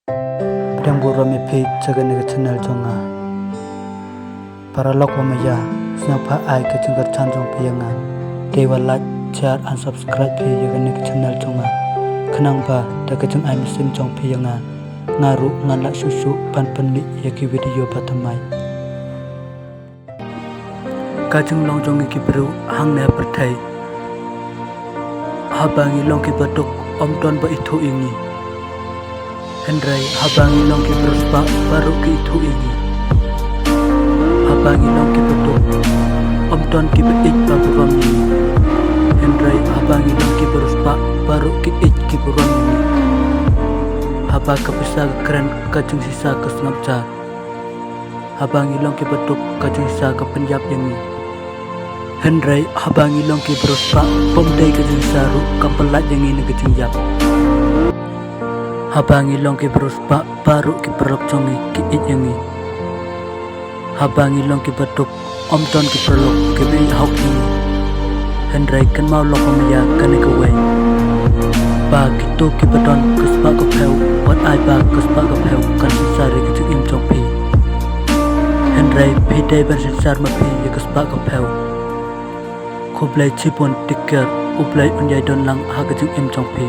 Pedang burung mepi jaga nega channel jonga. Para lok wamaya snap pa ai ke jengker chanjong piyanga. Dewa like, share, and subscribe pi jaga nega channel jonga. Kenang ba daga jeng ai misim jong piyanga. Ngaru ngalak susu pan penli yaki video patamai. Kajeng long jong iki beru hang na pertai. Habangi long ki batuk om ton ba itu ingi. Hendrai habangi long ki beruspa baru ki itu ingi. Habangi long ki batuk om ton ki beik baburam ini. Hendrai habangi long ki beruspa baru ki ik ki buram ini. Haba kapisa keren kajeng sisa kesengap jar. Habangi long ki batuk kajeng sisa kepenjap ini. Hendrai habangi long ki beruspa pemdai kajeng saru kapelat yang ini kajeng jap. Habangi long ki beruspa baru ki perlok jongi ki it yangi. Habangi long ki batuk om ton ki perlok ki bei hauk ini. Hendrai kan mau lok pemaya kan ke wei. Ba ki to ki baton kespa ke peu wat ai ba kespa ke peu kan sari ki im jong pi. Hendrai pi dai ber sar ma pi ye kespa ke peu. Kublai cipon tiker ublai unyai don lang ha ke im jong pi.